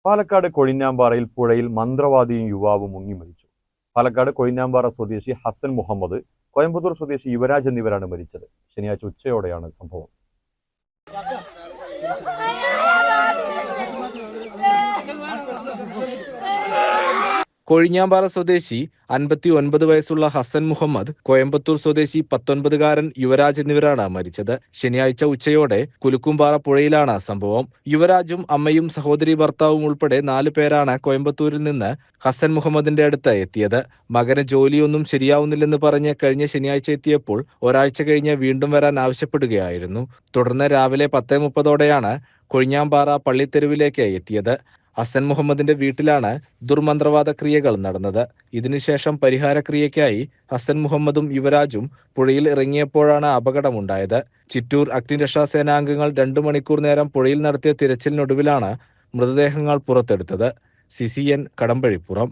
പാലക്കാട് കൊഴിഞ്ഞാമ്പാറയിൽ പുഴയിൽ മന്ത്രവാദിയും യുവാവും മുങ്ങി മരിച്ചു. പാലക്കാട് കൊഴിഞ്ഞാമ്പാറ സ്വദേശി ഹസൻ മുഹമ്മദ്, കോയമ്പത്തൂർ സ്വദേശി യുവരാജ് എന്നിവരാണ് മരിച്ചത്. ശനിയാഴ്ച ഉച്ചയോടെയാണ് സംഭവം. കൊഴിഞ്ഞാമ്പാറ സ്വദേശി 59 വയസ്സുള്ള ഹസൻ മുഹമ്മദ്, കോയമ്പത്തൂർ സ്വദേശി 19-കാരൻ യുവരാജ് എന്നിവരാണ് മരിച്ചത്. ശനിയാഴ്ച ഉച്ചയോടെ കുലുക്കുംപാറ പുഴയിലാണ് സംഭവം. യുവരാജും അമ്മയും സഹോദരി ഭർത്താവും ഉൾപ്പെടെ 4 പേരാണ് കോയമ്പത്തൂരിൽ നിന്ന് ഹസൻ മുഹമ്മദിന്റെ അടുത്ത് എത്തിയത്. മകന് ജോലിയൊന്നും ശരിയാവുന്നില്ലെന്ന് പറഞ്ഞ് കഴിഞ്ഞ ശനിയാഴ്ച എത്തിയപ്പോൾ ഒരാഴ്ച കഴിഞ്ഞ് വീണ്ടും വരാൻ ആവശ്യപ്പെടുകയായിരുന്നു. തുടർന്ന് രാവിലെ 10:30ഓടെയാണ് കൊഴിഞ്ഞാമ്പാറ പള്ളിത്തെരുവിലേക്ക് എത്തിയത്. ഹസൻ മുഹമ്മദിന്റെ വീട്ടിലാണ് ദുർമന്ത്രവാദ ക്രിയകൾ നടന്നത്. ഇതിനുശേഷം പരിഹാരക്രിയയ്ക്കായി ഹസൻ മുഹമ്മദും യുവരാജും പുഴയിൽ ഇറങ്ങിയപ്പോഴാണ് അപകടമുണ്ടായത്. ചിറ്റൂർ അഗ്നിരക്ഷാ സേനാംഗങ്ങൾ 2 മണിക്കൂർ നേരം പുഴയിൽ നടത്തിയ തിരച്ചിലിനൊടുവിലാണ് മൃതദേഹങ്ങൾ പുറത്തെടുത്തത്. CCN കടമ്പഴിപ്പുറം.